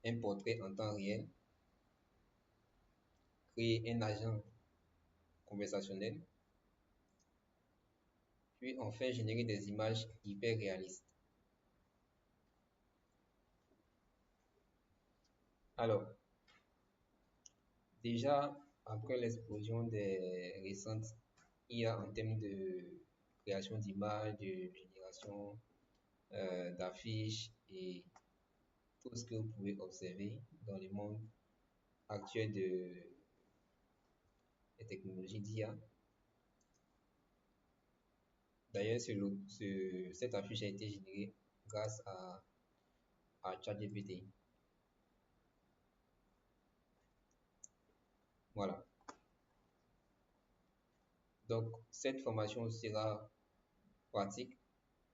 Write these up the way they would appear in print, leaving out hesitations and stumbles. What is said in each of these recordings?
un portrait en temps réel, créer un agent conversationnel, puis enfin générer des images hyper réalistes. Alors, déjà, après l'explosion des récentes IA en termes de création d'images, de génération d'affiches et tout ce que vous pouvez observer dans le monde actuel des technologies d'IA. D'ailleurs, cette affiche a été générée grâce à ChatGPT. Voilà. Donc, cette formation sera pratique,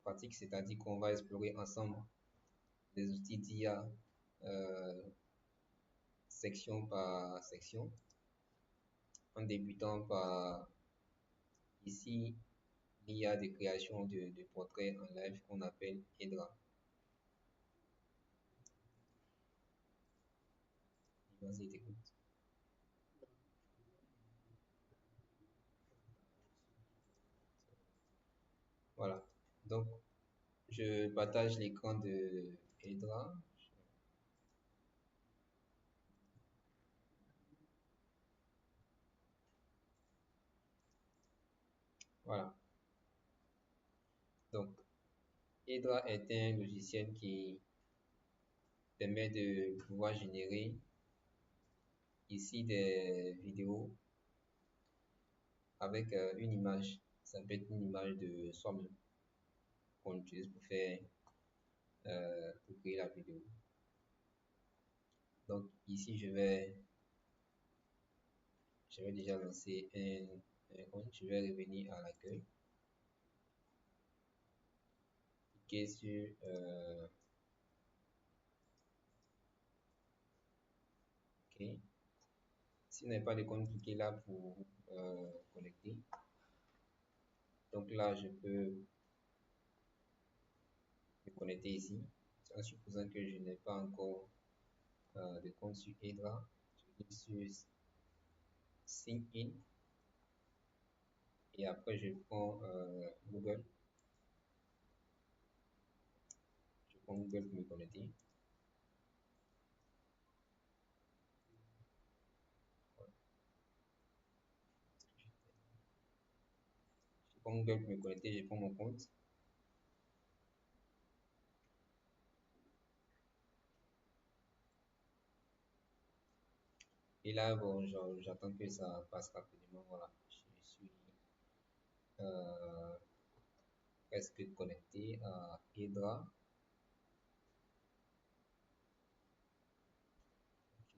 pratique, c'est-à-dire qu'on va explorer ensemble les outils d'IA euh, section par section, en débutant par ici l'IA de création de portraits en live qu'on appelle Hydra. Vas-y, t'écoute. Voilà. Donc, je partage l'écran de Hydra. Voilà. Donc, Hydra est un logiciel qui permet de pouvoir générer ici des vidéos avec une image. Ça peut être une image de soi-même qu'on utilise pour créer la vidéo. Donc ici, je vais déjà lancer un compte. Je vais revenir à l'accueil. Cliquer sur OK. Si vous n'avez pas de compte, cliquez là pour connecter. Donc là, je peux me connecter ici. En supposant que je n'ai pas encore de compte sur Hydra, je clique sur Sign in et après je prends Google. Je prends Google pour me connecter. Je prends Google pour me connecter, je prends mon compte. Et là, bon, j'attends que ça passe rapidement. Voilà, je suis euh, presque connecté à Hydra.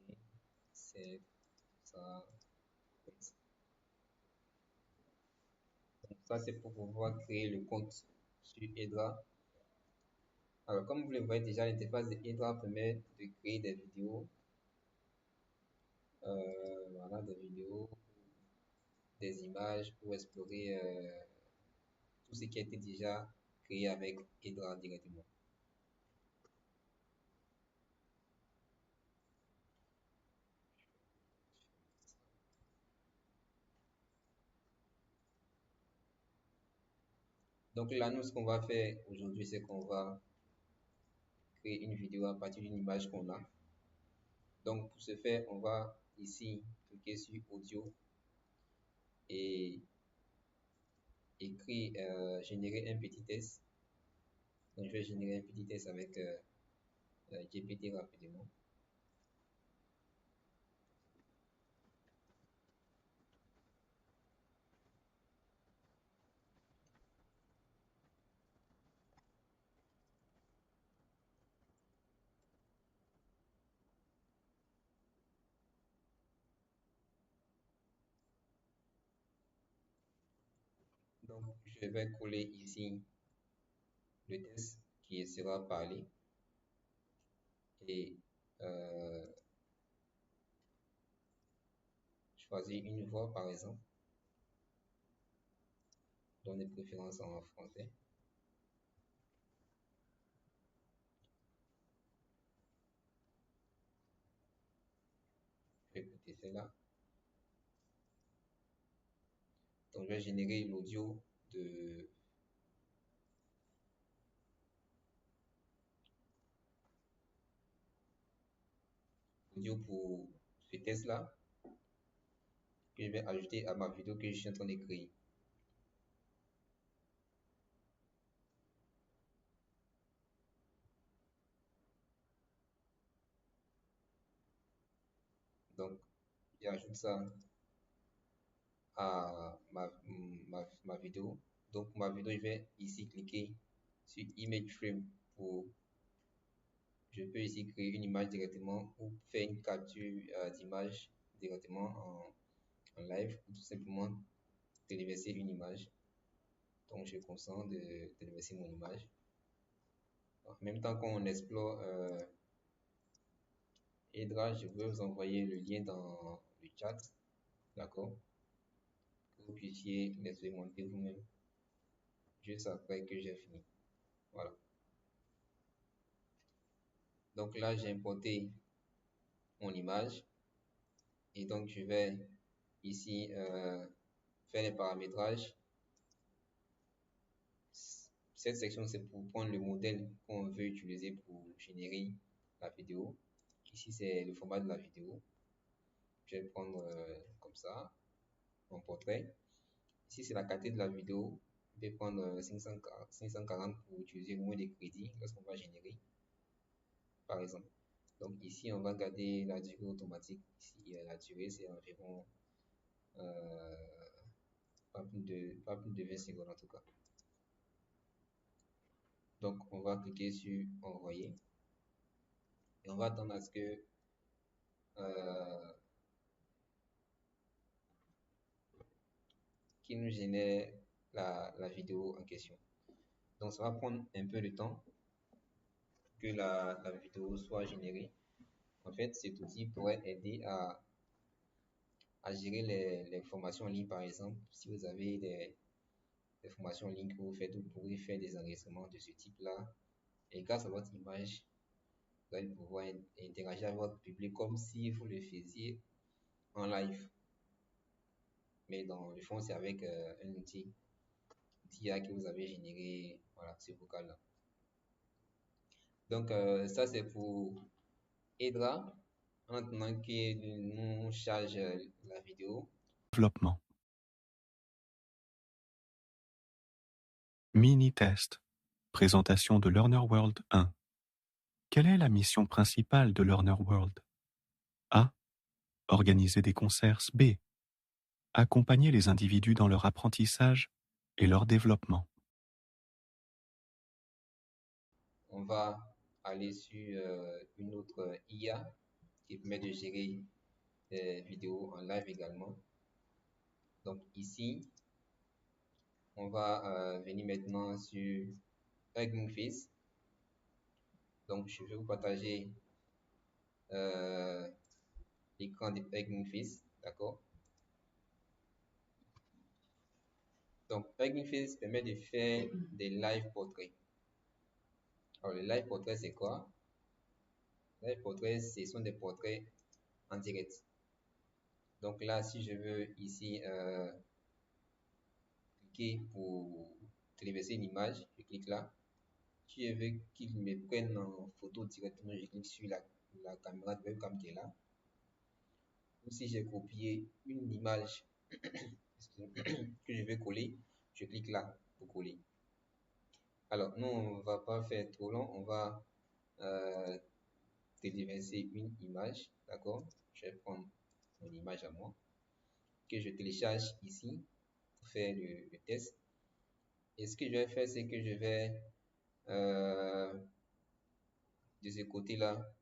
Ok, c'est ça. Donc ça, c'est pour pouvoir créer le compte sur Hydra. Alors, comme vous le voyez déjà, l'interface de Hydra permet de créer des vidéos. Voilà, des vidéos, des images pour explorer tout ce qui a été déjà créé avec Hydra directement. Donc là, nous, ce qu'on va faire aujourd'hui, c'est qu'on va créer une vidéo à partir d'une image qu'on a. Donc pour ce faire, on va ici cliquer sur audio et écrire, générer un petit test. Donc je vais générer un petit test avec GPT rapidement. Donc je vais coller ici le test qui sera parlé et euh, choisir une voix par exemple, donner préférence en français. effet là. Donc, je vais générer de l'audio pour ce test là que je vais ajouter à ma vidéo que je suis en train de créer. Donc, j'ajoute ça à ma vidéo. Donc, ma vidéo, je vais ici cliquer sur Image Frame pour, je peux ici créer une image directement ou faire une capture d'image directement en live ou tout simplement téléverser une image. Donc, je consens de téléverser mon image. En même temps qu'on explore Edra, je vais vous envoyer le lien dans le chat, d'accord? Que vous puissiez l'expérimenter vous-même juste après que j'ai fini. Voilà. Donc là, j'ai importé mon image et donc je vais ici faire les paramétrages. Cette section, c'est pour prendre le modèle qu'on veut utiliser pour générer la vidéo. Ici, c'est le format de la vidéo. Je vais prendre comme ça, mon portrait. Ici, c'est la qualité de la vidéo. Je vais prendre 540 pour utiliser le moins de crédits lorsqu'on va générer, par exemple. Donc ici, on va garder la durée automatique. Ici, la durée, c'est environ pas plus de 20 secondes en tout cas. Donc, on va cliquer sur envoyer et on va attendre à ce que euh, qu'il nous génère la vidéo en question. Donc, ça va prendre un peu de temps que la vidéo soit générée. En fait, cet outil pourrait aider à gérer les formations en ligne, par exemple. Si vous avez des formations en ligne que vous faites, vous pourrez faire des enregistrements de ce type-là. Et grâce à votre image, vous allez pouvoir interagir avec votre public comme si vous le faisiez en live. Mais dans le fond, c'est avec un outil d'IA que vous avez généré, voilà, ce vocal-là. Donc, ça, c'est pour Edra, en attendant qu'il nous charge la vidéo. Développement. Mini-test. Présentation de Learner World 1. Quelle est la mission principale de Learner World? A. Organiser des concerts. B. Accompagner les individus dans leur apprentissage et leur développement. On va aller sur une autre IA qui permet de gérer des vidéos en live également. Donc ici, on va venir maintenant sur Hugging Face. Donc je vais vous partager l'écran de Hugging Face, d'accord? Donc Hugging Face permet de faire des live portraits. Alors les live portraits c'est quoi? Les live portraits ce sont des portraits en direct. Donc là si je veux ici cliquer pour téléverser une image, je clique là. Si je veux qu'il me prenne en photo directement, je clique sur la caméra de webcam qui est là. Ou si j'ai copié une image que je vais coller, je clique là pour coller. Alors, nous, on ne va pas faire trop long, on va téléverser une image, d'accord? Je vais prendre mon image à moi, que je télécharge ici pour faire le test. Et ce que je vais faire, c'est que je vais de ce côté-là,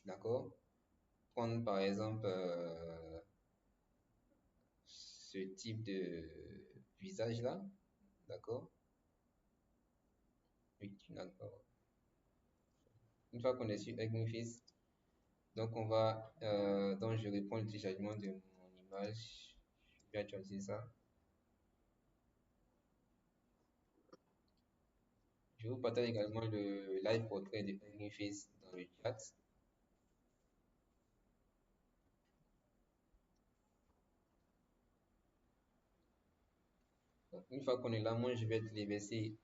d'accord? Prendre par exemple ce type de visage là, d'accord? Oui, d'accord. Une fois qu'on est sur Egniface, donc on va, donc je réponds le téléchargement de mon image. Je vais choisir ça. Je vous partage également le live portrait de Egniface dans le chat. Donc, une fois qu'on est là, moi, je vais téléverser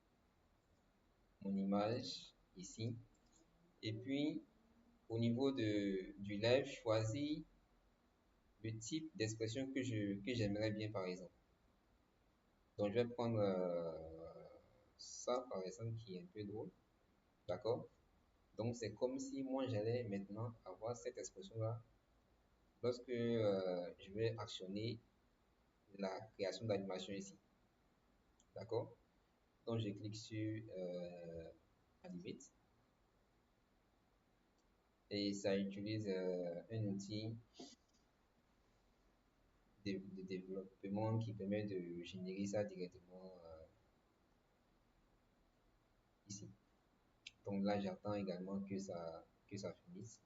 mon image ici. Et puis, au niveau du live, choisis le type d'expression que j'aimerais bien, par exemple. Donc, je vais prendre ça, par exemple, qui est un peu drôle. D'accord? Donc, c'est comme si moi, j'allais maintenant avoir cette expression-là lorsque je vais actionner la création d'animation ici. D'accord? Donc, je clique sur Animate et ça utilise un outil de développement qui permet de générer ça directement ici. Donc là, j'attends également que ça finisse.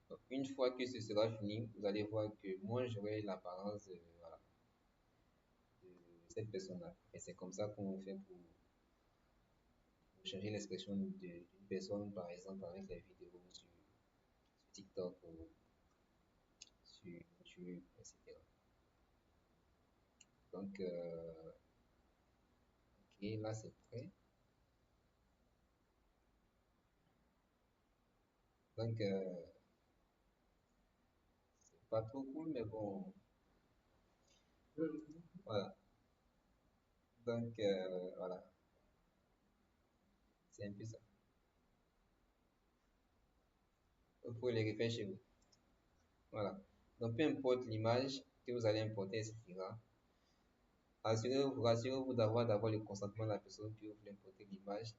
Donc, une fois que ce sera fini, vous allez voir que moi, j'aurai l'apparence voilà, de cette personne-là. Et c'est comme ça qu'on fait pour changer l'expression d'une personne, par exemple, avec les vidéos sur TikTok ou sur YouTube, etc. Donc, ok, là, c'est prêt. Donc, c'est pas trop cool, mais bon, voilà. Donc, voilà, c'est un peu ça. Vous pouvez les refaire chez vous. Voilà. Donc, peu importe l'image que vous allez importer, etc. Rassurez-vous d'avoir d'abord le consentement de la personne que vous voulez importer l'image.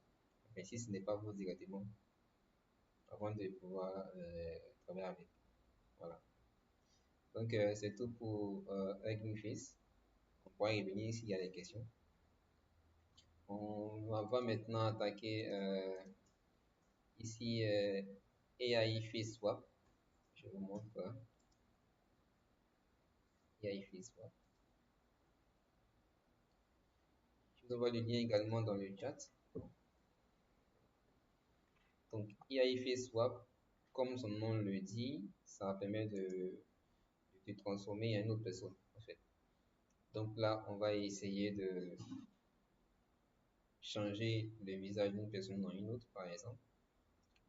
Mais si ce n'est pas vous directement, avant de pouvoir travailler avec. Voilà. Donc, c'est tout pour Hugging Face. On pourra y revenir s'il y a des questions. On va maintenant attaquer ici AI Face Swap. Je vous montre AI Face Swap. Je vous envoie le lien également dans le chat. Donc, AI Face Swap, comme son nom le dit, ça permet de te transformer en une autre personne, en fait. Donc là, on va essayer de changer le visage d'une personne en une autre, par exemple.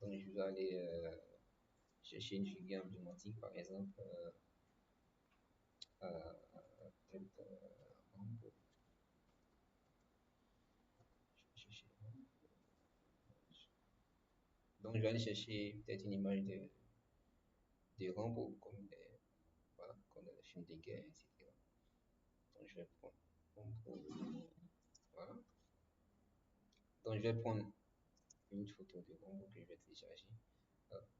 Donc, je vais aller chercher une figure emblématique, par exemple. Peut-être Rambo. Donc, je vais aller chercher peut-être une image de Rambo, voilà, comme dans les films de guerre, etc. Donc, je vais prendre Rambo. Voilà. Donc, je vais prendre une photo de Rambo que je vais télécharger.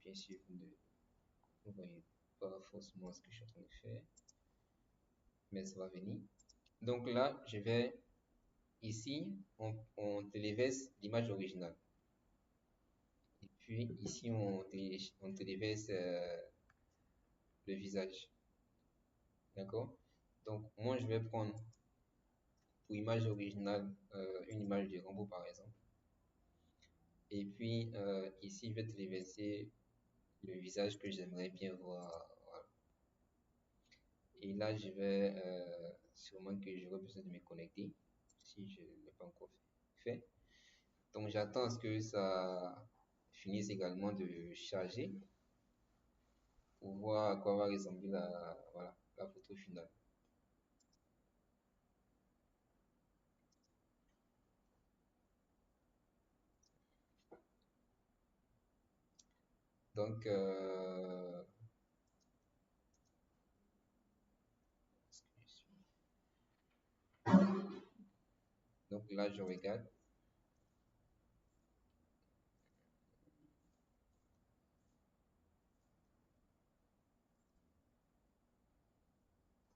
Bien sûr, vous ne voyez pas forcément ce que je suis en train de faire, mais ça va venir. Donc là, je vais ici, on téléverse l'image originale. Et puis ici, on téléverse le visage. D'accord? Donc moi, je vais prendre pour image originale une image de Rambo par exemple. Et puis ici, je vais téléverser le visage que j'aimerais bien voir. Voilà. Et là, je vais sûrement que j'aurai besoin de me connecter si je ne l'ai pas encore fait. Donc, j'attends à ce que ça finisse également de charger pour voir à quoi va ressembler voilà, la photo finale. Donc, donc là, je regarde.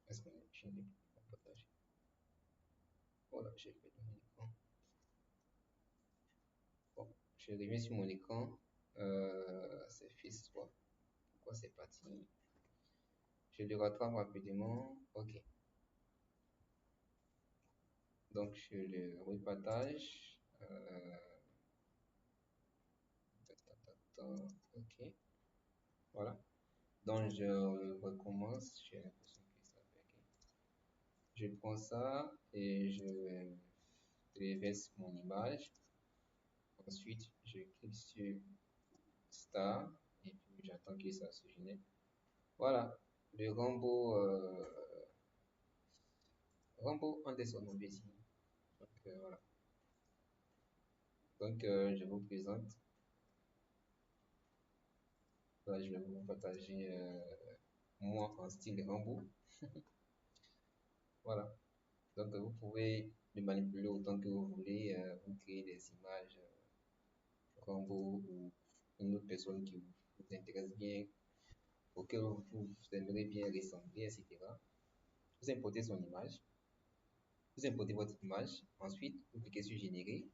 Est-ce que je n'ai pas partagé? Voilà, j'ai fait mon écran. Bon, je reviens sur mon écran. C'est fils 3. Pourquoi c'est parti? Je le rattrape rapidement. Ok. Donc, je le repartage. Ok. Voilà. Donc, je recommence. J'ai l'impression que ça fait. Je prends ça et je déverse mon image. Ensuite, je clique sur Star et puis j'attends que ça se génère. Voilà, le Rambo en dessin ici. Donc, voilà. Donc, je vous présente. Là, je vais vous partager moi en style Rambo. Voilà. Donc, vous pouvez le manipuler autant que vous voulez. Vous créer des images Rambo ou une autre personne qui vous intéresse bien, auquel vous aimeriez bien ressembler, etc. Vous importez son image. Vous importez votre image. Ensuite, vous cliquez sur Générer.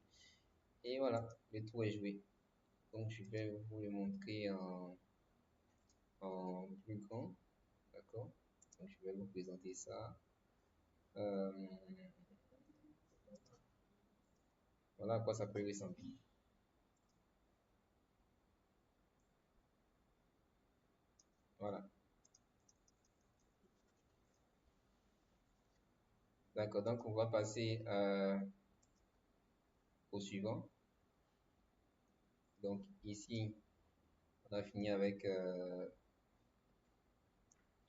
Et voilà, le tour est joué. Donc, je vais vous le montrer en plus grand. D'accord? Donc, je vais vous présenter ça. Euh, voilà à quoi ça peut ressembler. Voilà. D'accord. Donc, on va passer au suivant. Donc, ici, on a fini avec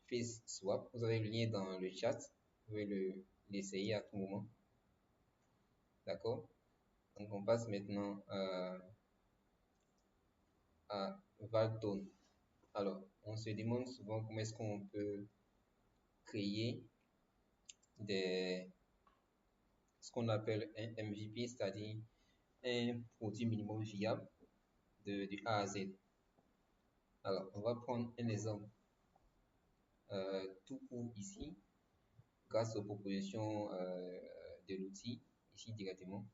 Face Swap. Vous avez le lien dans le chat. Vous pouvez l'essayer à tout moment. D'accord? Donc, on passe maintenant à Valtone. Alors, on se demande souvent comment est-ce qu'on peut créer ce qu'on appelle un MVP, c'est-à-dire un produit minimum viable du A à Z. Alors, on va prendre un exemple tout court ici, grâce aux propositions de l'outil, ici directement.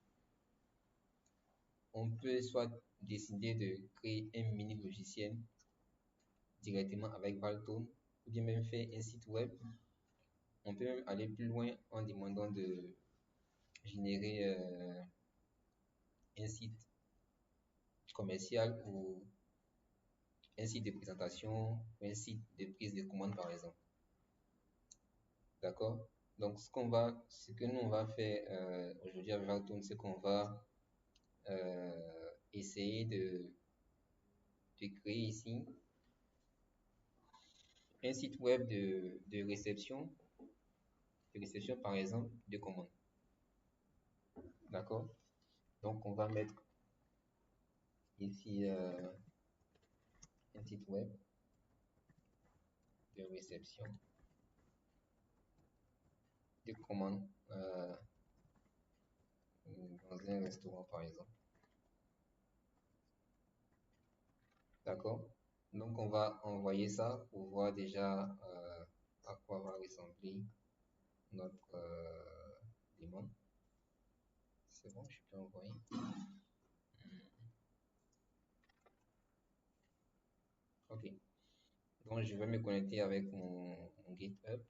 On peut soit décider de créer un mini logiciel directement avec Valtone, ou bien même faire un site web. On peut même aller plus loin en demandant de générer un site commercial ou un site de présentation ou un site de prise de commande par exemple. D'accord? Donc ce que nous on va faire aujourd'hui avec Valtone, c'est qu'on va essayer de créer ici un site web de réception par exemple de commande. D'accord? Donc on va mettre ici un site web de réception de commande dans un restaurant par exemple. D'accord? Donc on va envoyer ça pour voir déjà à quoi va ressembler notre demande. C'est bon, je peux envoyer. Ok. Donc je vais me connecter avec mon GitHub.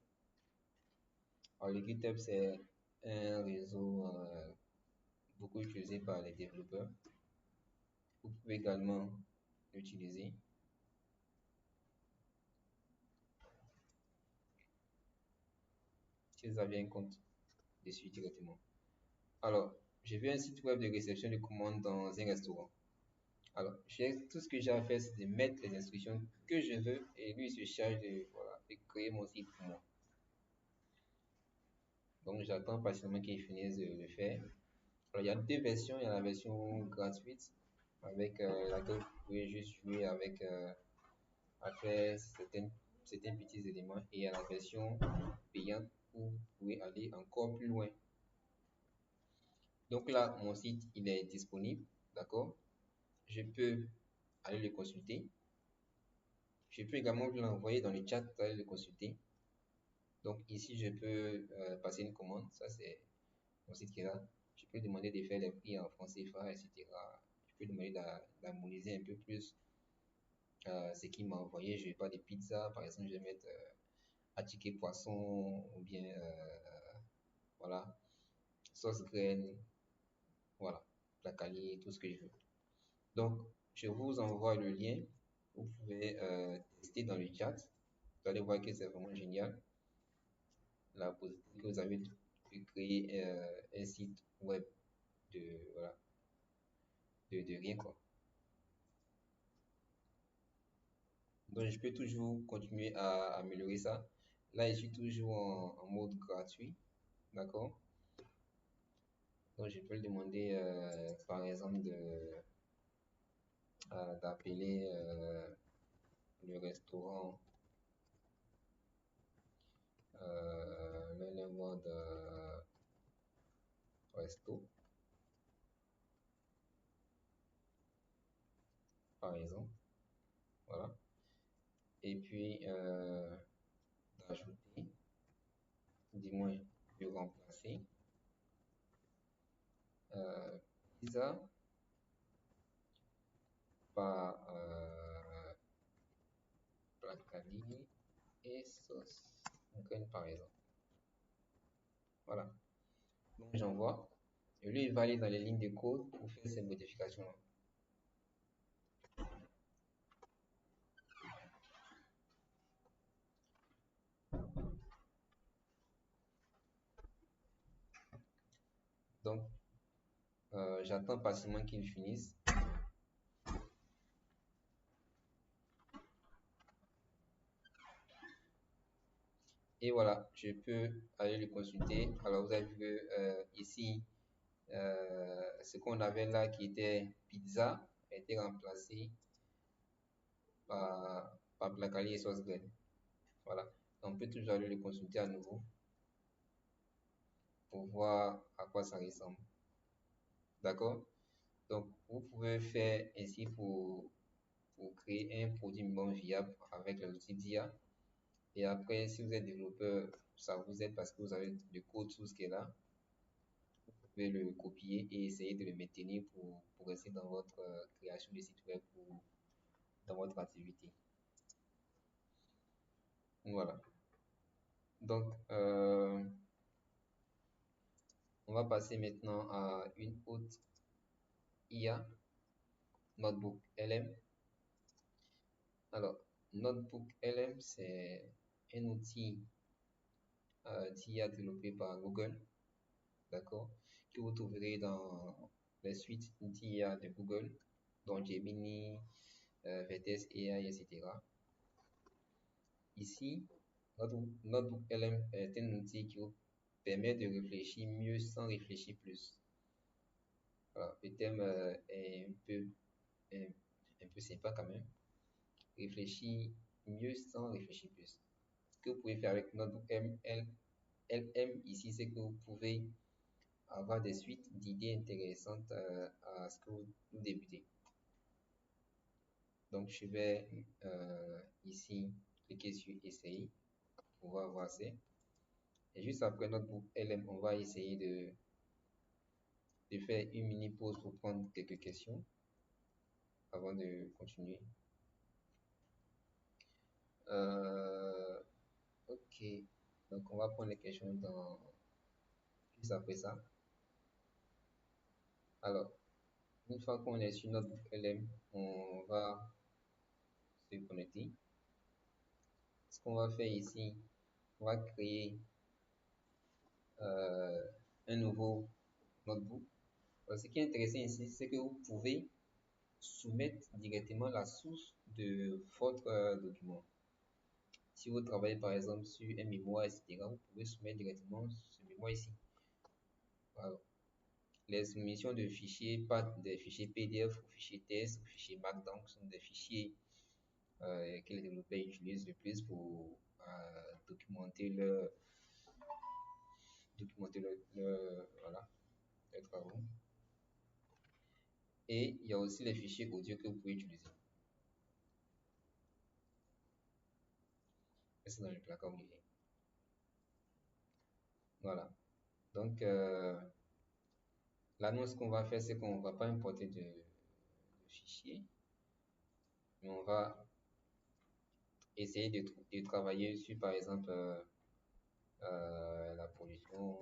Alors le GitHub c'est un réseau beaucoup utilisé par les développeurs. Vous pouvez également l'utiliser. Si vous avez un compte dessus directement. Alors, j'ai vu un site web de réception de commandes dans un restaurant. Alors, tout ce que j'ai à faire, c'est de mettre les instructions que je veux et lui il se charge de créer mon site pour moi. Donc, j'attends patiemment qu'il finisse de le faire. Alors, il y a deux versions. Il y a la version gratuite avec laquelle vous pouvez juste jouer avec à faire certains petits éléments. Et il y a la version payante où vous pouvez aller encore plus loin. Donc là, mon site, il est disponible. D'accord? Je peux aller le consulter. Je peux également vous l'envoyer dans le chat pour aller le consulter. Donc ici, je peux passer une commande. Ça, c'est mon site qui est là. Je peux demander de faire les prix en francs CFA, etc. Je peux demander d'harmoniser un peu plus ce qu'il m'a envoyé. Je vais pas des pizzas. Par exemple, je vais mettre ticket poisson ou bien voilà, sauce graine, voilà, placali, tout ce que je veux. Donc, je vous envoie le lien. Vous pouvez tester dans le chat. Vous allez voir que c'est vraiment génial. La possibilité que vous avez de créer un site web de, voilà, de rien, quoi. Donc, je peux toujours continuer à améliorer ça. Là, je suis toujours en mode gratuit. D'accord? Donc, je peux le demander, par exemple, d'appeler le restaurant le mode resto, par exemple. Voilà. Et puis, d'ajouter, du moins, de remplacer pizza par placali et sauce graine, par exemple. Voilà. Donc, j'envoie. Et lui, il va aller dans les lignes de code pour faire ces modifications-là. Donc, j'attends patiemment qu'il finisse. Et voilà, je peux aller le consulter. Alors, vous avez vu ici, ce qu'on avait là qui était pizza a été remplacé par placali et sauce graine. Voilà. On peut toujours aller le consulter à nouveau pour voir à quoi ça ressemble. D'accord? Donc, vous pouvez faire ainsi pour créer un produit minimum viable avec les outils d'IA. Et après, si vous êtes développeur, ça vous aide parce que vous avez le code sous ce qui est là. Vous pouvez le copier et essayer de le maintenir pour rester dans votre création de site web ou dans votre activité. Voilà. Donc, on va passer maintenant à une autre IA, Notebook LM. Alors, Notebook LM, c'est un outil d'IA développé par Google, d'accord, que vous trouverez dans les suites d'IA de Google, dont Gemini, VTS AI, etc. Ici, Notebook LM est un outil qui vous permet de réfléchir mieux sans réfléchir plus. Voilà, le thème est un peu sympa quand même. Réfléchir mieux sans réfléchir plus. Ce que vous pouvez faire avec Notebook LM ici, c'est que vous pouvez avoir des suites d'idées intéressantes à ce que vous débutez. Donc, je vais ici cliquer sur Essayer pour pouvoir voir ça. Et juste après Notebook LM, on va essayer de faire une mini pause pour prendre quelques questions avant de continuer. Ok, donc on va prendre les questions juste après ça. Alors, une fois qu'on est sur notre LM, on va se connecter. Ce qu'on va faire ici, on va créer un nouveau notebook. Alors, ce qui est intéressant ici, c'est que vous pouvez soumettre directement la source de votre document. Si vous travaillez par exemple sur un mémoire, etc., vous pouvez soumettre directement ce mémoire ici. Voilà. Les soumissions de fichiers, pas des fichiers PDF ou fichiers TS ou fichiers Markdown, sont des fichiers que les développeurs utilisent le plus pour documenter voilà, leurs travaux. Et il y a aussi les fichiers audio que vous pouvez utiliser. C'est dans le placard oublié. Voilà. Donc, là, ce qu'on va faire, c'est qu'on ne va pas importer de fichiers, mais on va essayer de travailler sur, par exemple, la pollution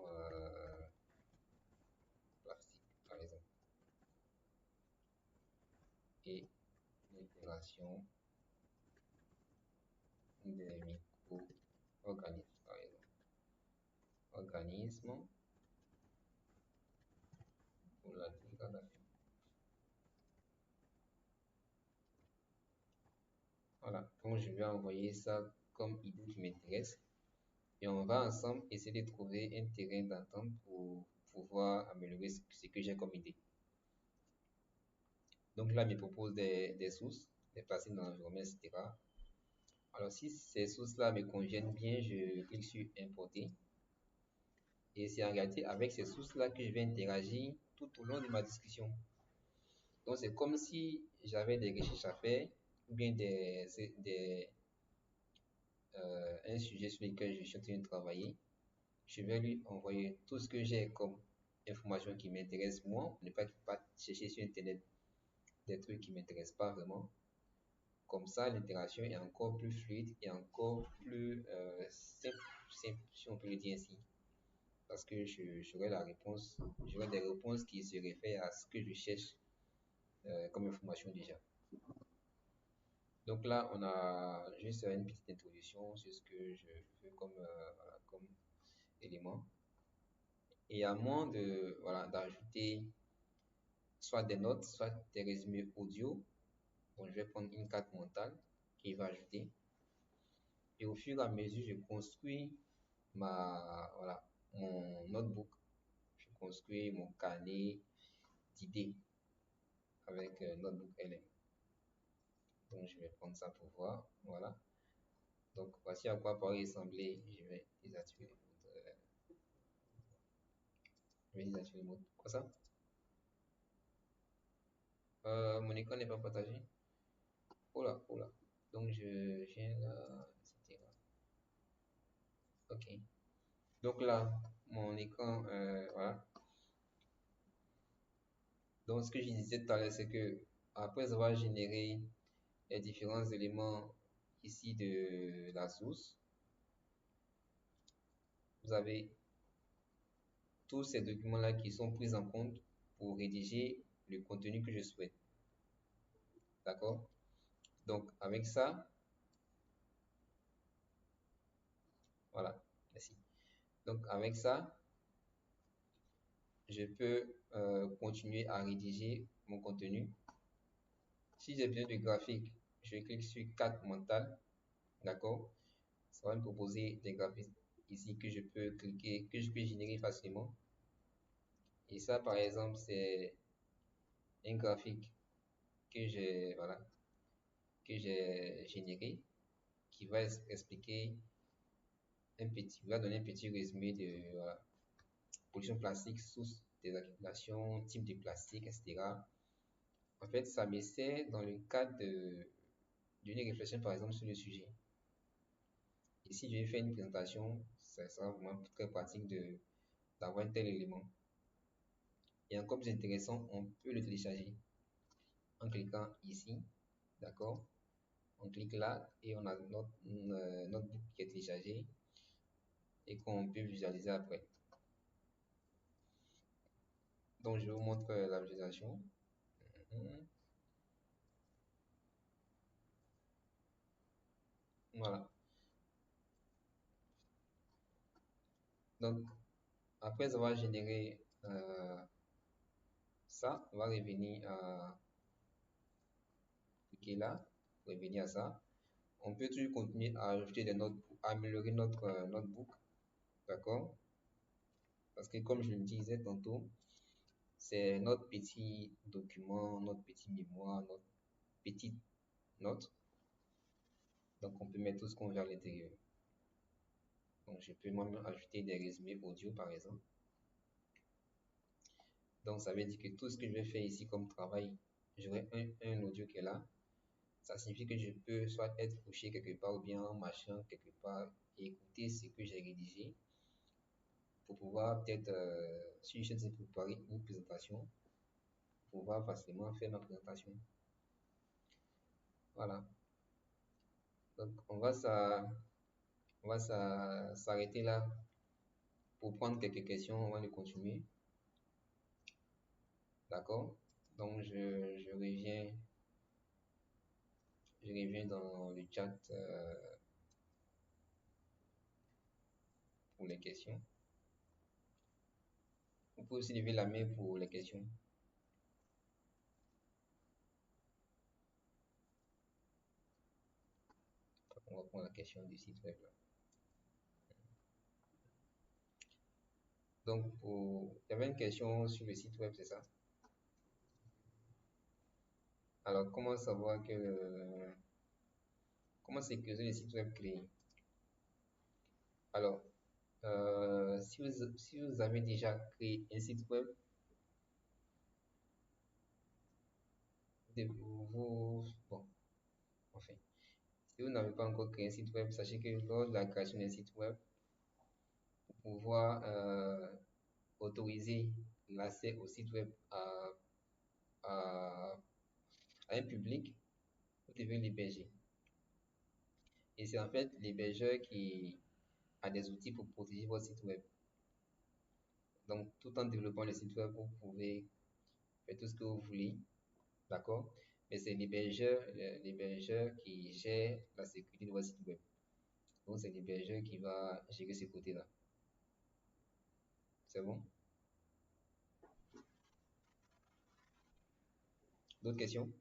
plastique, par exemple, et l'intégration des micros. Organisme, par exemple. Organisme pour la dégradation. Voilà, donc je vais envoyer ça comme idée qui m'intéresse. Et on va ensemble essayer de trouver un terrain d'entente pour pouvoir améliorer ce que j'ai comme idée. Donc là, il me propose des sources, des placements dans l'environnement, etc. Alors si ces sources-là me conviennent bien, je clique sur importer. Et c'est en réalité avec ces sources-là que je vais interagir tout au long de ma discussion. Donc c'est comme si j'avais des recherches à faire ou bien un sujet sur lequel je suis en train de travailler. Je vais lui envoyer tout ce que j'ai comme information qui m'intéresse moi, pour ne pas chercher sur Internet des trucs qui ne m'intéressent pas vraiment. Comme ça, l'interaction est encore plus fluide et encore plus simple, si on peut le dire ainsi. Parce que j'aurai la réponse, j'aurai des réponses qui se réfèrent à ce que je cherche comme information déjà. Donc là, on a juste une petite introduction sur ce que je veux comme élément. Et à moins de, voilà, d'ajouter soit des notes, soit des résumés audio. Donc, je vais prendre une carte mentale qui va ajouter. Et au fur et à mesure, je construis voilà, mon notebook. Je construis mon carnet d'idées avec Notebook LM. Donc, je vais prendre ça pour voir. Voilà. Donc, voici à quoi pourrait ressembler. Je vais désactiver le mode. Je vais désactiver le mode. Quoi ça? Mon écran n'est pas partagé. Oh là, oh là. Donc, je viens là, etc. Ok. Donc là, mon écran, voilà. Donc, ce que je disais tout à l'heure, c'est que après avoir généré les différents éléments ici de la source, vous avez tous ces documents-là qui sont pris en compte pour rédiger le contenu que je souhaite. D'accord? Donc, avec ça, voilà, merci. Donc, avec ça, je peux continuer à rédiger mon contenu. Si j'ai besoin de graphique, je clique sur carte mentale, d'accord? Ça va me proposer des graphiques ici que je peux cliquer, que je peux générer facilement. Et ça, par exemple, c'est un graphique que j'ai, voilà, que j'ai généré qui va expliquer va donner un petit résumé de voilà, pollution plastique, source des accumulations, type de plastique, etc. En fait, ça me sert dans le cadre d'une réflexion, par exemple, sur le sujet. Et si je vais faire une présentation, ça sera vraiment très pratique d'avoir un tel élément. Et encore plus intéressant, on peut le télécharger en cliquant ici, d'accord? On clique là et on a notre notebook qui est téléchargé et qu'on peut visualiser après. Donc, je vous montre la visualisation. Voilà. Donc, après avoir généré ça, on va revenir à cliquer là, revenir à ça. On peut toujours continuer à ajouter des notes pour améliorer notre notebook, d'accord? Parce que comme je le disais tantôt, c'est notre petit document, notre petit mémoire, notre petite note. Donc, on peut mettre tout ce qu'on veut à l'intérieur. Donc, je peux moi-même ajouter des résumés audio, par exemple. Donc, ça veut dire que tout ce que je vais faire ici comme travail, j'aurai un audio qui est là. Ça signifie que je peux soit être couché quelque part ou bien en marchant quelque part et écouter ce que j'ai rédigé pour pouvoir peut-être, si je suis préparer une présentation, pouvoir facilement faire ma présentation. Voilà. Donc, on va s'arrêter là pour prendre quelques questions. On va les continuer. D'accord? Donc, je reviens dans le chat. pour les questions. Vous pouvez aussi lever la main pour les questions. On va prendre la question du site web là. Donc, il y avait une question sur le site web, c'est ça? Alors, comment savoir comment sécuriser les sites web créés? Alors, si vous avez déjà créé un site web, bon, enfin, si vous n'avez pas encore créé un site web, sachez que lors de la création d'un site web, pour pouvoir autoriser l'accès au site web à, à un public, vous devez l'héberger. Et c'est en fait l'hébergeur qui a des outils pour protéger votre site web. Donc, tout en développant le site web, vous pouvez faire tout ce que vous voulez, d'accord? Mais c'est l'hébergeur qui gère la sécurité de votre site web. Donc, c'est l'hébergeur qui va gérer ce côté-là. C'est bon? D'autres questions?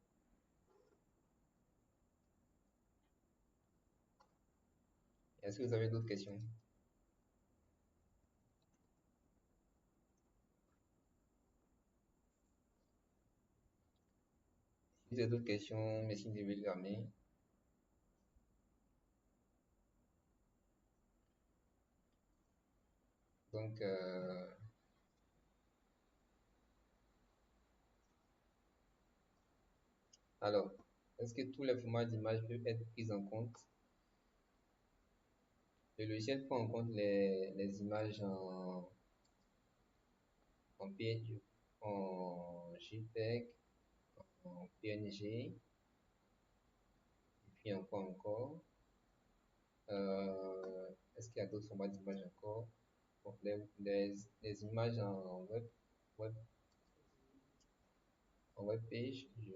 Est-ce que vous avez d'autres questions? Si vous avez d'autres questions, merci de lever la main. Donc, alors, est-ce que tous les formats d'image peuvent être pris en compte? Le logiciel prend en compte les images en PNG, en JPEG, en PNG, et puis en quoi encore? Est-ce qu'il y a d'autres formats d'image encore? Bon, les images web, en web page, je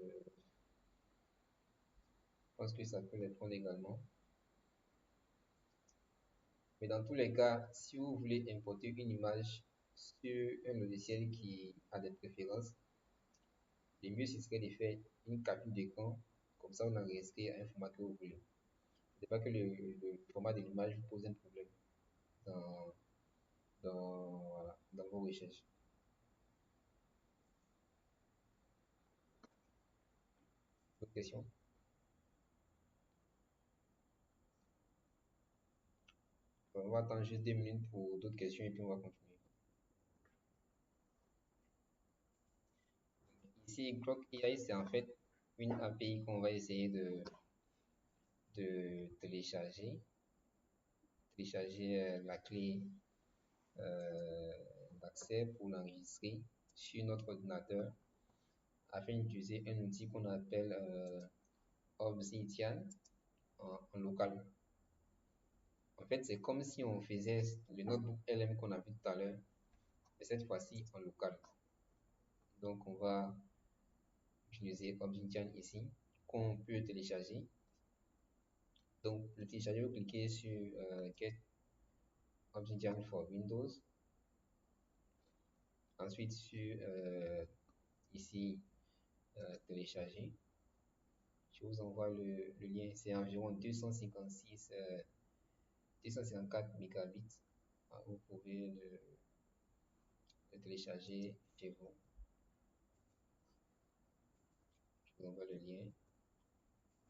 pense que ça peut les prendre également. Mais dans tous les cas, si vous voulez importer une image sur un logiciel qui a des préférences, le mieux ce serait de faire une capture d'écran, comme ça vous enregistrez un format que vous voulez. C'est pas que le format de l'image vous pose un problème dans, voilà, dans vos recherches. D'autres questions? On va attendre juste 2 minutes pour d'autres questions et puis on va continuer. Ici, Grok AI, c'est en fait une API qu'on va essayer de télécharger. La clé d'accès pour l'enregistrer sur notre ordinateur afin d'utiliser un outil qu'on appelle Obsidian en local. En fait, c'est comme si on faisait le notebook LM qu'on a vu tout à l'heure, mais cette fois-ci en local. Donc, on va utiliser Obsidian ici, qu'on peut télécharger. Donc, le télécharger, vous cliquez sur Get Obsidian for Windows. Ensuite, sur ici, télécharger. Je vous envoie le lien. C'est environ 254 mégabits. Vous pouvez le télécharger chez vous. Je vous envoie le lien.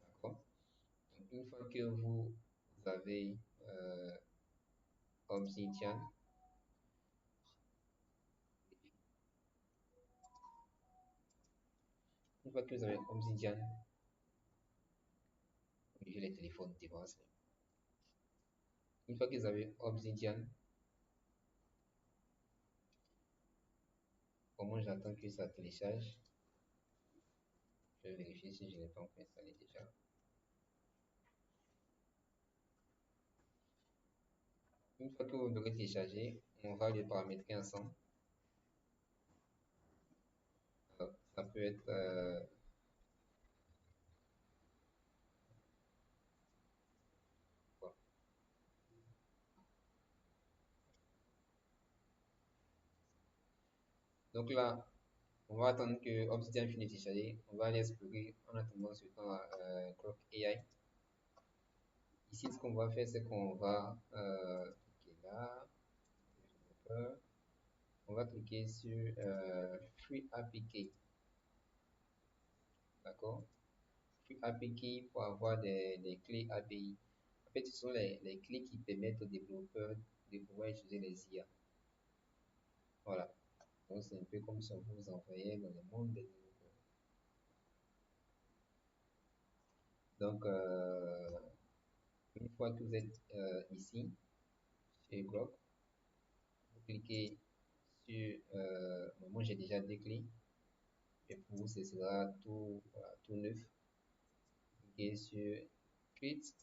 D'accord? Une fois que vous avez Obsidian, une fois que vous avez Obsidian, j'ai les téléphones devant. Une fois que vous avez Obsidian, au moins j'attends que ça télécharge. Je vais vérifier si je ne l'ai pas encore installé déjà. Une fois que vous l'aurez téléchargé, on va le paramétrer ensemble. Ça peut être Donc là, on va attendre que Obsidian finisse de télécharger. On va aller explorer en attendant ce temps Grok AI. Ici, ce qu'on va faire, c'est qu'on va cliquer là. On va cliquer sur Free APK. D'accord? Free APK pour avoir des clés API. En fait, ce sont les clés qui permettent aux développeurs de pouvoir utiliser les IA. Voilà. Donc, c'est un peu comme si on vous envoyait dans le monde des développeurs. Donc, une fois que vous êtes ici, chez Grok, vous cliquez sur, moi j'ai déjà des clés, et pour vous, ce sera tout, voilà, tout neuf. Cliquez sur Create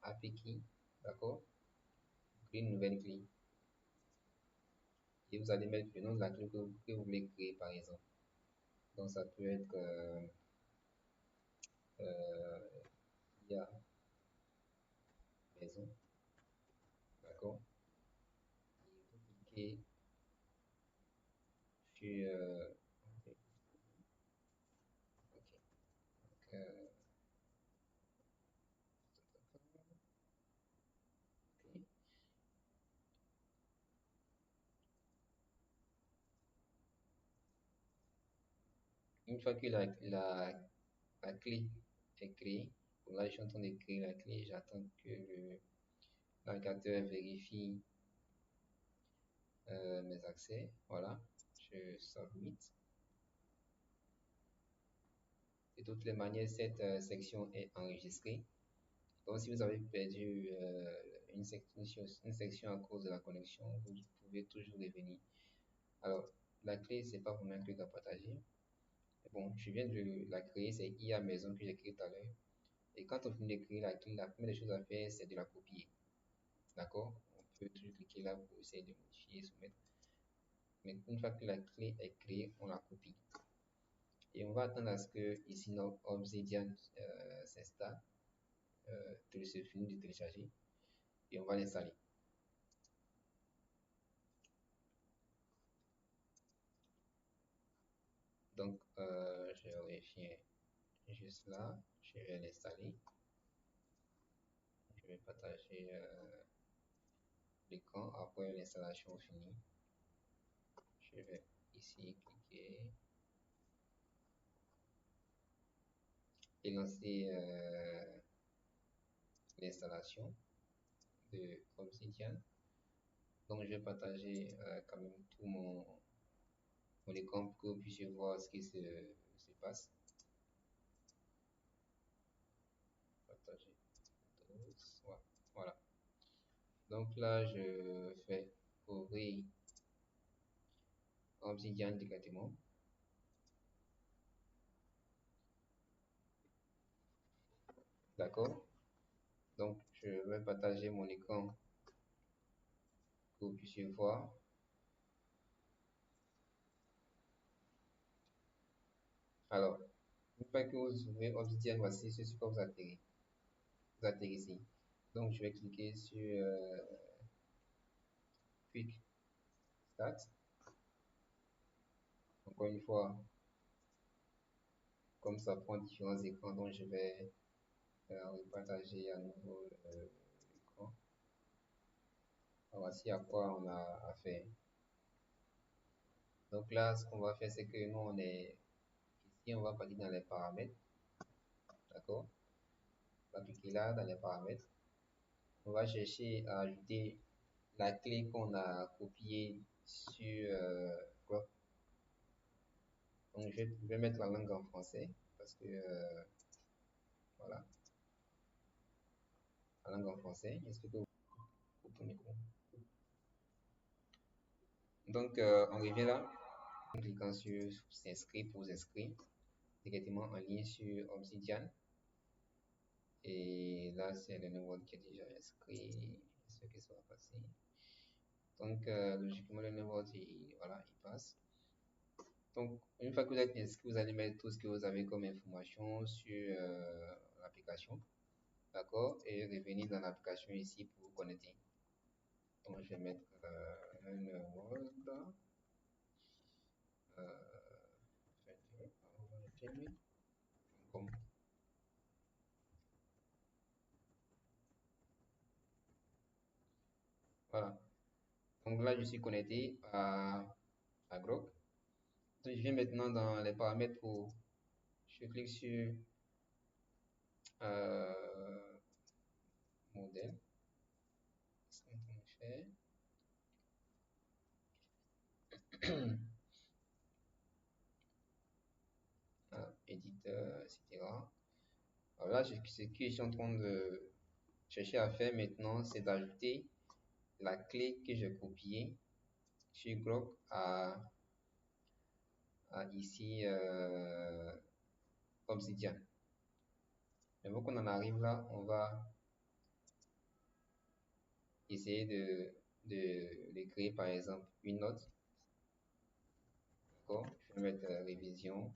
API, d'accord? Créer une nouvelle clé. Et vous allez mettre le nom de la clé que vous voulez créer, par exemple. Donc, ça peut être IA maison, d'accord? Et vous cliquez sur ok. Donc, ok. Une fois que la clé est créée, donc là je suis en train de créer la clé, j'attends que le navigateur vérifie mes accès. Voilà, je submit. De toutes les manières, cette section est enregistrée. Donc, si vous avez perdu une section à cause de la connexion, vous pouvez toujours revenir. Alors, la clé, c'est pas vraiment un truc à partager. Bon, je viens de la créer, c'est IA maison que j'ai créé tout à l'heure. Et quand on finit de créer la clé, la première des choses à faire, c'est de la copier. D'accord? On peut toujours cliquer là pour essayer de modifier et soumettre. Mais une fois que la clé est créée, on la copie. Et on va attendre à ce que ici notre Obsidian s'installe, se finit de télécharger. Et on va l'installer. Donc, je vais vérifier juste là. Je vais l'installer. Je vais partager l'écran après l'installation finie. Je vais ici cliquer et lancer l'installation de Obsidian. Donc, je vais partager quand même tout mon écran pour que vous puissiez voir ce qui se passe. Partager. Voilà. Donc là, je fais ouvrir Obsidian directement. D'accord? Donc, je vais partager mon écran pour que vous puissiez voir. Alors, une fois que vous ouvrez Obsidian, voici ce sur quoi vous atterrissez. Donc, je vais cliquer sur Quick Start. Encore une fois, comme ça prend différents écrans, donc je vais partager à nouveau l'écran. Voici à quoi on a affaire. Donc là, ce qu'on va faire, c'est que nous, on est ici, on va partir dans les paramètres. D'accord? On va cliquer là, dans les paramètres. On va chercher à ajouter la clé qu'on a copiée sur Grok. Donc, je vais mettre la langue en français parce que, voilà, la langue en français. Est-ce que vous comprenez quoi? Donc, on revient là, en cliquant sur s'inscrire pour vous inscrire directement en ligne sur Obsidian. Et là, c'est le nouveau qui est déjà inscrit, ce qui sera passé. Donc, logiquement, le nouveau, voilà, il passe. Donc, une fois que vous êtes inscrit, vous allez mettre tout ce que vous avez comme information sur l'application. D'accord? Et revenir dans l'application ici pour vous connecter. Donc, je vais mettre un Word. Bon. Voilà. Donc là, je suis connecté à Grok. Donc, je viens maintenant dans les paramètres pour. Je clique sur euh, modèle. Qu'est-ce qu'on est en train de faire? Éditeur, etc. Alors là, ce que je suis en train de chercher à faire maintenant, c'est d'ajouter la clé que j'ai copiée sur Grok à ici Obsidian. Mais avant qu'on en arrive là, on va essayer de créer par exemple une note. D'accord? Je vais mettre révision,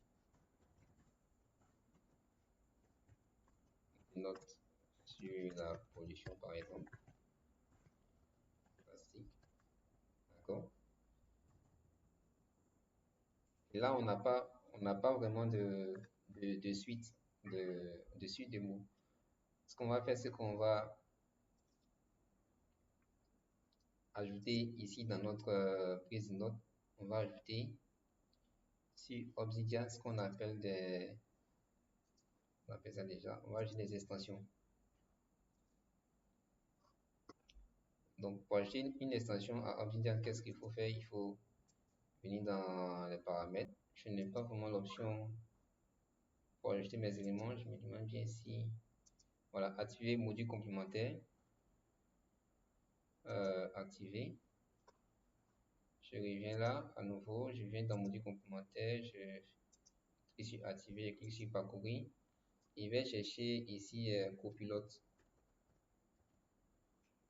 une note sur la production par exemple. Plastique. D'accord? Et là, on n'a pas vraiment de suite, de suite de mots. Ce qu'on va faire, c'est qu'on va ajouter ici dans notre prise de note, on va ajouter sur Obsidian ce qu'on appelle on appelle ça déjà, on va ajouter des extensions. Donc pour ajouter une extension à Obsidian, qu'est-ce qu'il faut faire? Il faut venir dans les paramètres. Je n'ai pas vraiment l'option pour ajouter mes éléments. Je me demande bien si, voilà, activer module complémentaire, activer. Je reviens là à nouveau, je viens dans module complémentaire, je clique sur activer, je clique sur parcourir. Il va chercher ici copilote.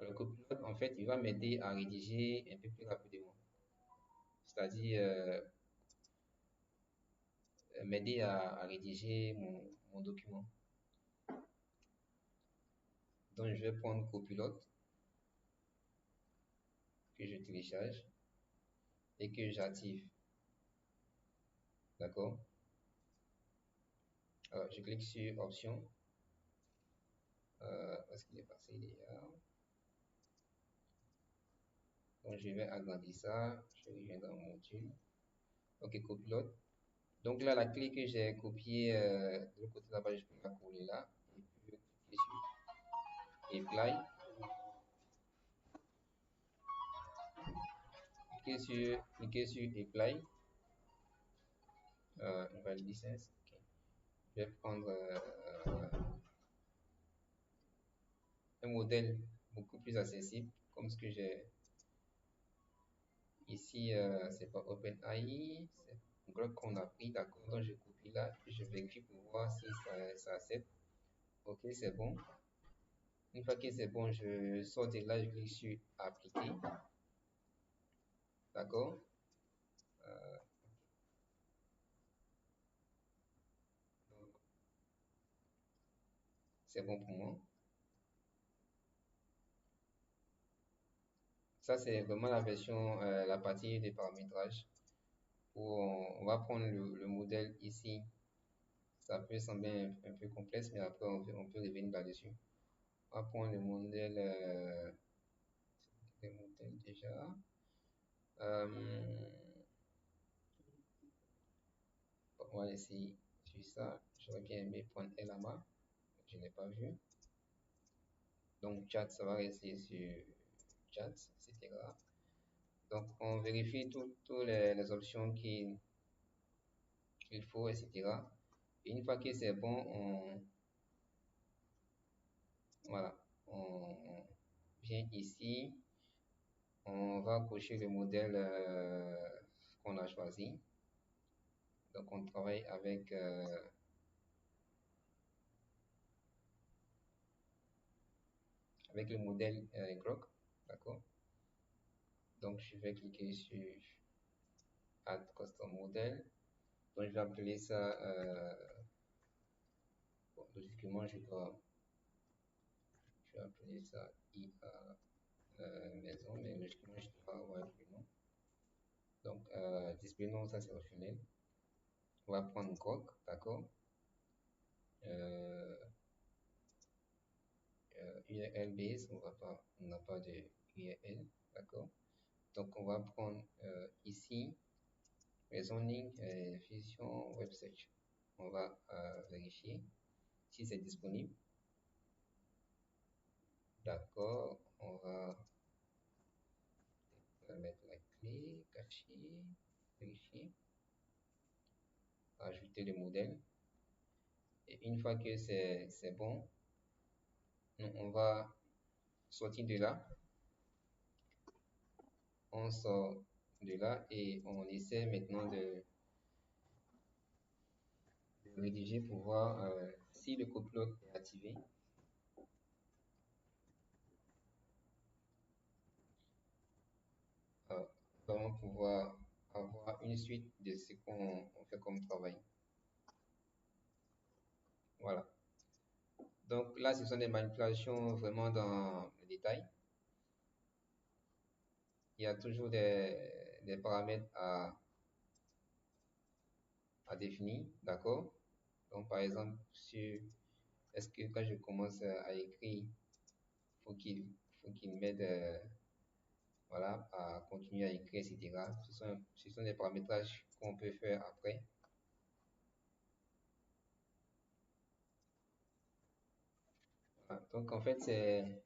Le copilote, en fait, il va m'aider à rédiger un peu plus rapidement. C'est-à-dire m'aider à rédiger mon document. Donc, je vais prendre copilote que je télécharge et que j'active. D'accord? Alors, je clique sur option. Où est-ce qu'il est passé déjà? Donc, je vais agrandir ça. Je reviens dans mon module. Ok, copilote. Donc là, la clé que j'ai copiée de l'autre côté là-bas, je peux la coller là. Et puis, je clique sur Apply. Cliquez sur Apply. Nouvelle licence. Okay. Je vais prendre un modèle beaucoup plus accessible, comme ce que j'ai ici. C'est pas OpenAI, c'est Grok qu'on a pris. D'accord, donc je copie là, puis je vérifie pour voir si ça accepte. Ok, c'est bon. Une fois que c'est bon, je sors de là, je clique sur Appliquer. D'accord. C'est bon pour moi. Ça, c'est vraiment la version, la partie des paramétrages où on va prendre le modèle ici. Ça peut sembler un peu complexe, mais après, on peut revenir là-dessus. On va prendre le modèle, déjà. On va essayer sur ça. J'aurais bien aimé prendre Elama. Je n'ai pas vu. Donc, chat, ça va rester sur chat, etc. Donc, on vérifie toutes les options qu'il faut, etc. Et une fois que c'est bon, voilà, on vient ici, on va cocher le modèle qu'on a choisi. Donc, on travaille avec le modèle Grok, d'accord? Donc, je vais cliquer sur Add Custom Model. Donc, je vais appeler ça, bon, logiquement, je vais appeler ça IA maison, mais logiquement, je dois avoir le nom. Donc, display nom, ça c'est optionnel. On va prendre Grok, d'accord? Euh, URL base, on n'a pas de URL, d'accord? Donc on va prendre ici Reasoning et Fusion Web Search. On va vérifier si c'est disponible. D'accord, on va mettre la clé, cacher, vérifier, ajouter le modèle. Et une fois que c'est bon, on va sortir de là. On sort de là et on essaie maintenant de rédiger pour voir si le copilote est activé. Comment pouvoir avoir une suite de ce qu'on fait comme travail. Voilà. Donc là, ce sont des manipulations vraiment dans le détail. Il y a toujours des paramètres à définir, d'accord? Donc par exemple, est-ce que quand je commence à écrire, faut qu'il m'aide voilà, à continuer à écrire, etc. Ce sont des paramétrages qu'on peut faire après. Voilà. Donc en fait, c'est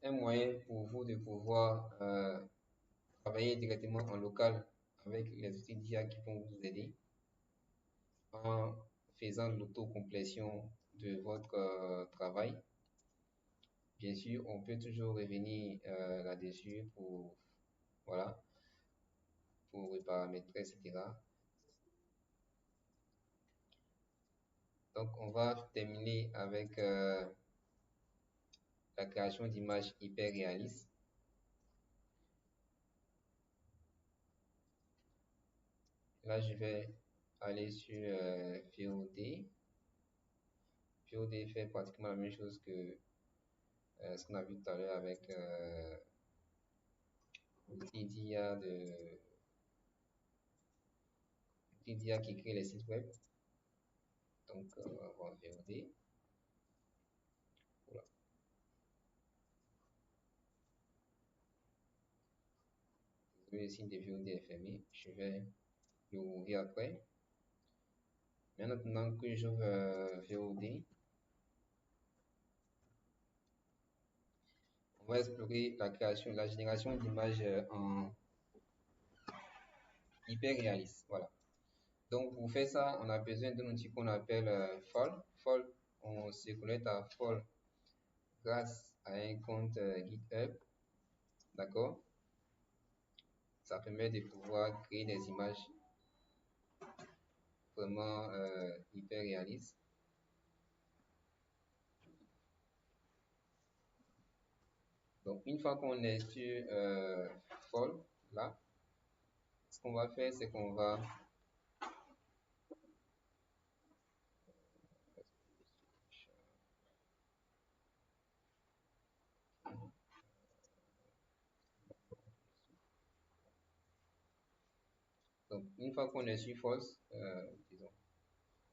un moyen pour vous de pouvoir travailler directement en local avec les outils d'IA qui vont vous aider en faisant l'autocomplétion de votre travail. Bien sûr, on peut toujours revenir là-dessus pour, voilà, pour paramétrer, etc. Donc, on va terminer avec la création d'images hyper réalistes. Là, je vais aller sur VOD. VOD fait pratiquement la même chose que ce qu'on a vu tout à l'heure avec l'outil d'IA qui crée les sites web. Donc, on va voir VOD. Voilà. Le signe de VOD est fermé. Je vais l'ouvrir après. Maintenant que j'ouvre VOD, on va explorer la génération d'images en hyper réaliste. Voilà. Donc, pour faire ça, on a besoin d'un outil qu'on appelle Fall. Fall, on se connecte à Fall grâce à un compte GitHub. D'accord? Ça permet de pouvoir créer des images vraiment hyper réalistes. Donc, une fois qu'on est sur Fall, là, ce qu'on va faire, c'est qu'on va donc, une fois qu'on est sur False, disons,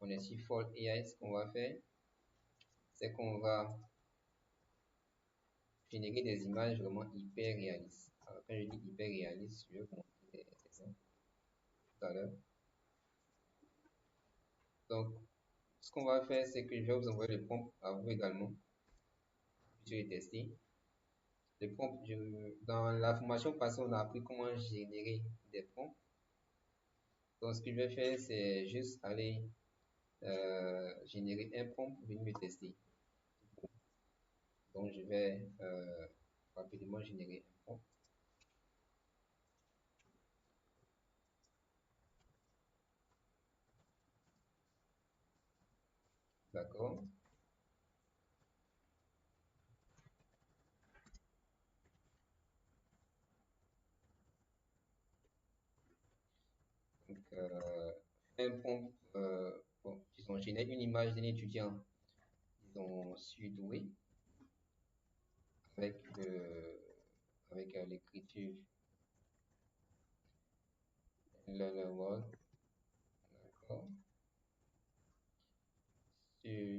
on est sur Fall AI, ce qu'on va faire, c'est qu'on va générer des images vraiment hyper réalistes. Alors, quand je dis hyper réaliste, je vais vous montrer des exemples tout à l'heure. Donc, ce qu'on va faire, c'est que je vais vous envoyer le prompt à vous également. Je vais tester. Le prompt, dans la formation passée, on a appris comment générer des prompts. Donc, ce que je vais faire, c'est juste aller générer un prompt pour venir me tester. Donc, je vais rapidement générer un prompt. D'accord. Donc, un prompt, bon, disons, génère une image d'un étudiant, disons, surdoué, avec l'écriture Learn World. D'accord.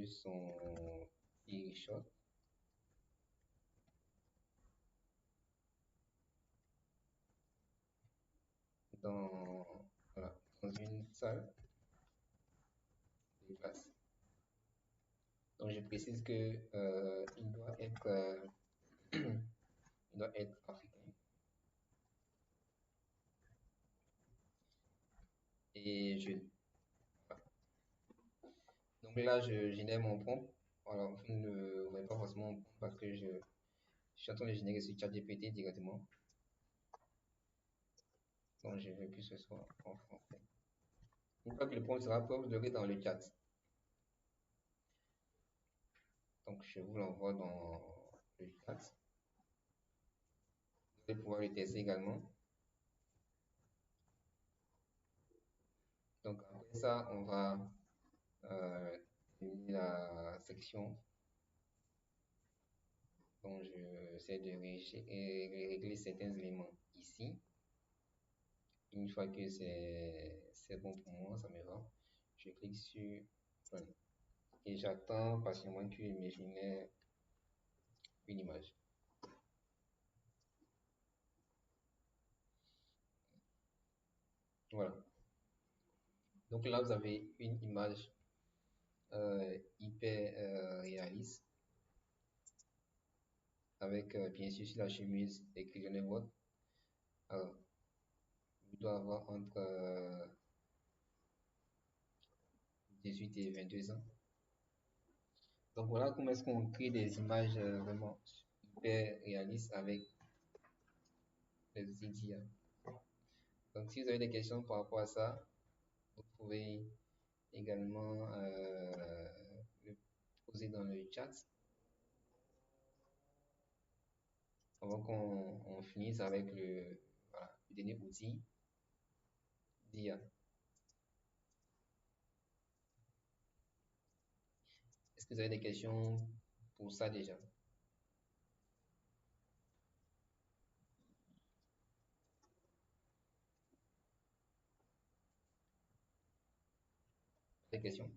vu son e-shot dans, voilà, dans une salle de classe. Donc je précise que il doit être africain. Et je, voilà. Donc là, je génère mon prompt. Alors, vous ne voyez pas forcément mon prompt parce que je suis en train de générer sur ChatGPT directement. Donc, je veux que ce soit en français. Une fois que le prompt sera prêt, vous l'aurez dans le chat. Donc, je vous l'envoie dans le chat. Vous allez pouvoir le tester également. Donc, après ça, on va terminer la section. Donc, je essaie de régler certains éléments ici. Une fois que c'est bon pour moi, ça me va. Je clique sur Run. Et j'attends patiemment qu'il me génère une image. Voilà. Donc là, vous avez une image hyper réaliste avec bien sûr sur la chemise écrit Johnny Watt. Alors, il doit avoir entre 18 et 22 ans. Donc voilà comment est-ce qu'on crée des images vraiment hyper réalistes avec les outils d'IA. Donc si vous avez des questions par rapport à ça, vous pouvez également le poser dans le chat avant qu'on finisse avec voilà, le dernier outil d'IA. Est-ce que vous avez des questions pour ça déjà? Des questions?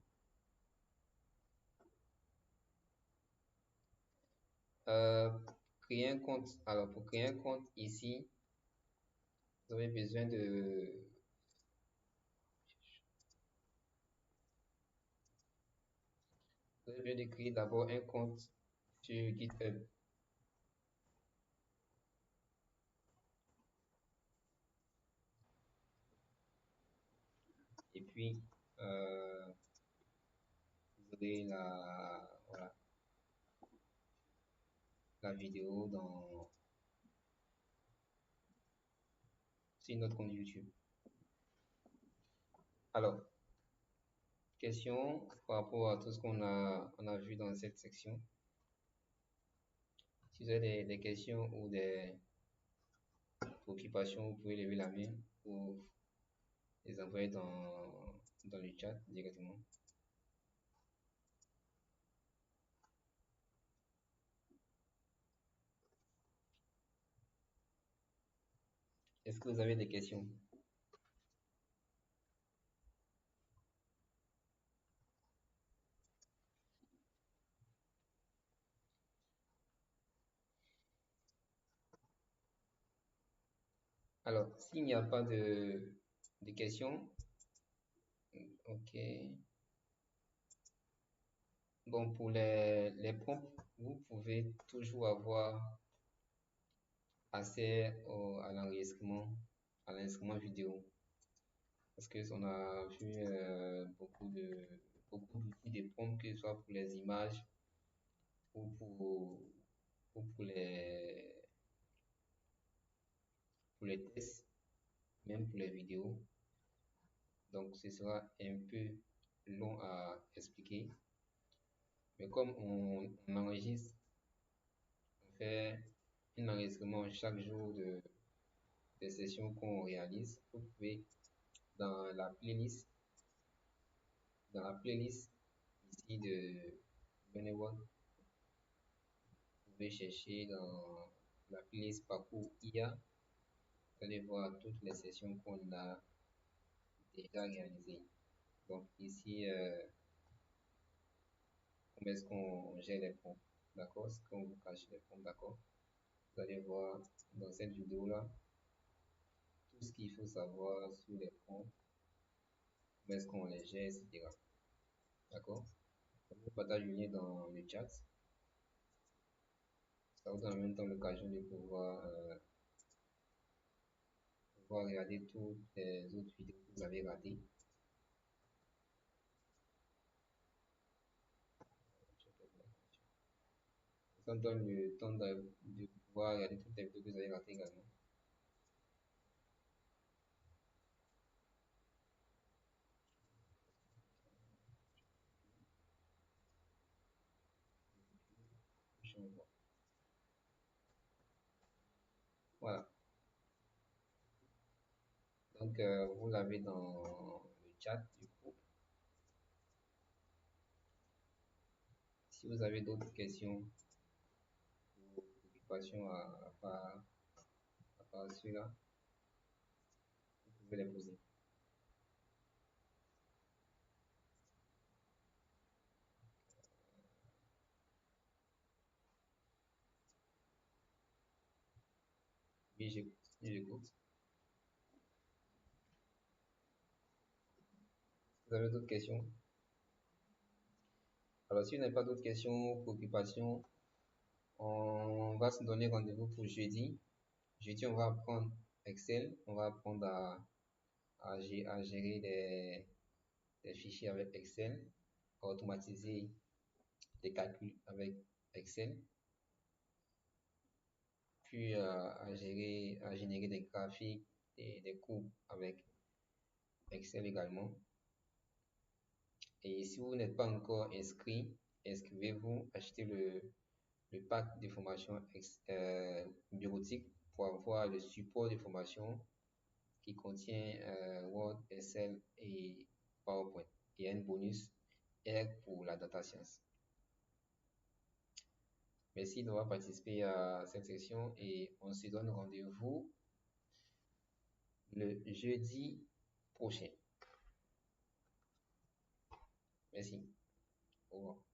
Euh, Créer un compte. Alors, pour créer un compte ici, vous avez besoin de créer d'abord un compte sur GitHub. Et puis, vous aurez voilà, la vidéo sur notre compte YouTube. Alors, question par rapport à tout ce on a vu dans cette section. Si vous avez des questions ou des préoccupations, vous pouvez lever la main ou les envoyer dans le chat directement. Est-ce que vous avez des questions? Alors, s'il n'y a pas de questions, ok. Bon, pour les prompts, vous pouvez toujours avoir accès à l'enregistrement vidéo. Parce que on a vu beaucoup d'outils de prompts, que ce soit pour les images ou pour pour les tests, même pour les vidéos. Donc, ce sera un peu long à expliquer. Mais comme on enregistre, on fait un enregistrement chaque jour des sessions qu'on réalise, vous pouvez dans la playlist, dans la playlist ici de Benewon, vous pouvez chercher dans la playlist parcours IA, vous allez voir toutes les sessions qu'on a déjà réalisées. Donc ici, comment est-ce qu'on gère les prompts, d'accord? Ce qu'on vous cache les prompts, d'accord? Vous allez voir dans cette vidéo-là tout ce qu'il faut savoir sur les prompts, comment est-ce qu'on les gère, etc. D'accord? Je vous partage le lien dans le chat. Ça vous donne en même temps l'occasion de pouvoir regarder toutes les autres vidéos que vous avez ratées. Ça me donne le temps de pouvoir regarder toutes les vidéos que vous avez ratées également. Voilà. Donc, vous l'avez dans le chat du groupe. Si vous avez d'autres questions ou préoccupations à part celui-là, vous pouvez les poser. Oui, j'écoute. Vous avez d'autres questions? Alors, si vous n'avez pas d'autres questions ou préoccupations, on va se donner rendez-vous pour jeudi. Jeudi, on va apprendre Excel. On va apprendre à gérer des fichiers avec Excel, à automatiser des calculs avec Excel, puis à générer des graphiques, des courbes avec Excel également. Et si vous n'êtes pas encore inscrit, inscrivez-vous, achetez le pack de formation bureautique pour avoir le support de formation qui contient Word, Excel et PowerPoint. Et un bonus R pour la data science. Merci d'avoir participé à cette session et on se donne rendez-vous le jeudi prochain. Merci. Au revoir.